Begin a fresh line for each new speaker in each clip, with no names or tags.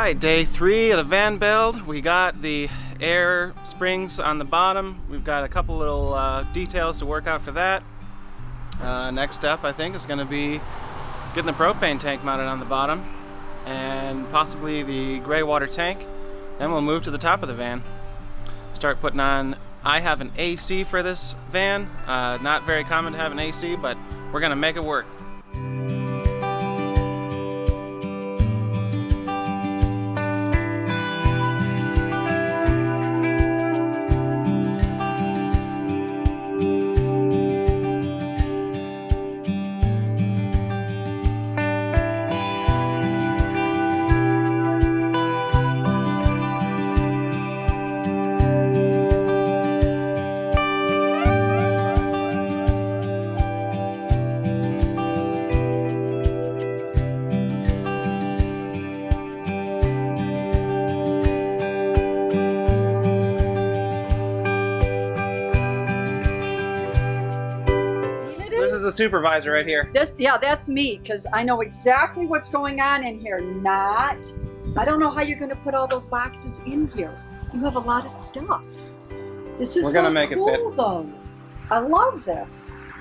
Alright, day 3 of the van build. We got the air springs on the bottom. We've got a couple little details to work out for that. Next step, I think, is going to be getting the propane tank mounted on the bottom and possibly the gray water tank. Then we'll move to the top of the van. Start putting on, I have an AC for this van. Not very common to have an AC, but we're going to make it work. The supervisor right here.
Yeah, that's me, because I know exactly what's going on in here. I don't know how you're going to put all those boxes in here. You have a lot of stuff. This is
We're gonna make
cool,
it fit.
though. I love this.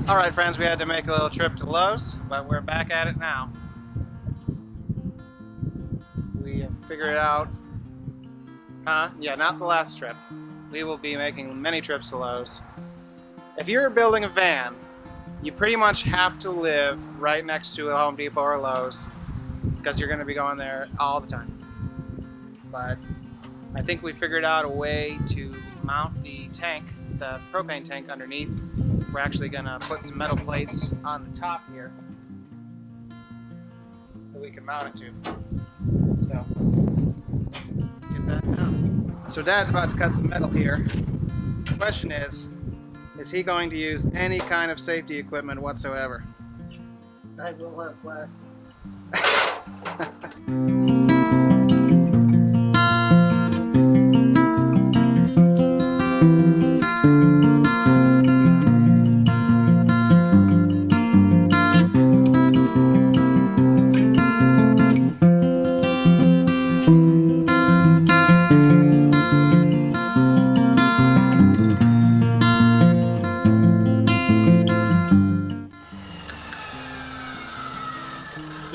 Alright friends, we had to make a little trip to Lowe's, but we're back at it now. We have figured it out. Yeah, not the last trip. We will be making many trips to Lowe's. If you're building a van, you pretty much have to live right next to a Home Depot or Lowe's because you're going to be going there all the time. But I think we figured out a way to mount the tank, the propane tank underneath. We're actually going to put some metal plates on the top here that we can mount it to. So, get that down. So Dad's about to cut some metal here. The question is he going to use any kind of safety equipment whatsoever?
I will have plastic.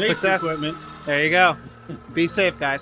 Success.
Equipment.
There you go. Be safe, guys.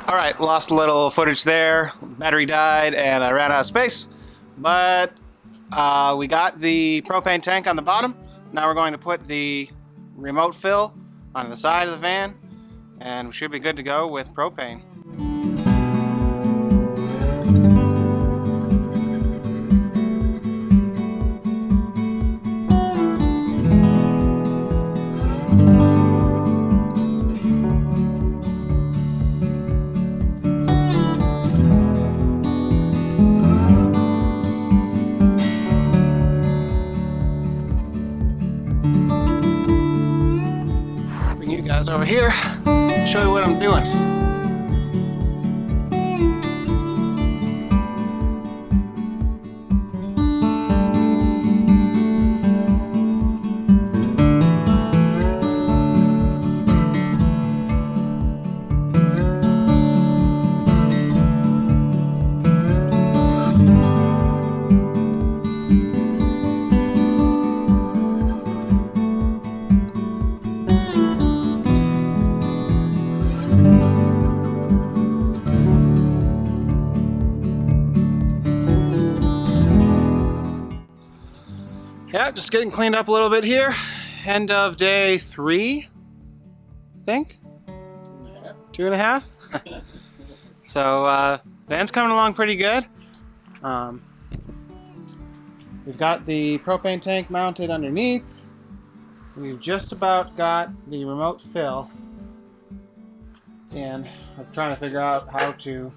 Alright, lost a little footage there. Battery died and I ran out of space. But we got the propane tank on the bottom. Now we're going to put the remote fill on the side of the van, and we should be good to go with propane. Bring you guys over here, show you what I'm doing. Yeah, just getting cleaned up a little bit here. End of day 3, I think? 2.5? So, van's coming along pretty good. We've got the propane tank mounted underneath. We've just about got the remote fill. And I'm trying to figure out how to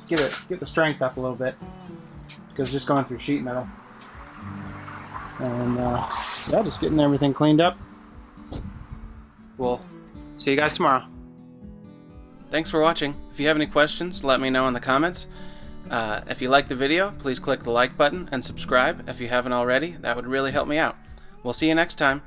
get the strength up a little bit, because just going through sheet metal. And yeah, just getting everything cleaned up. We'll see you guys tomorrow. Thanks for watching. If you have any questions, let me know in the comments. If you like the video, please click the like button and subscribe if you haven't already. That would really help me out. We'll see you next time.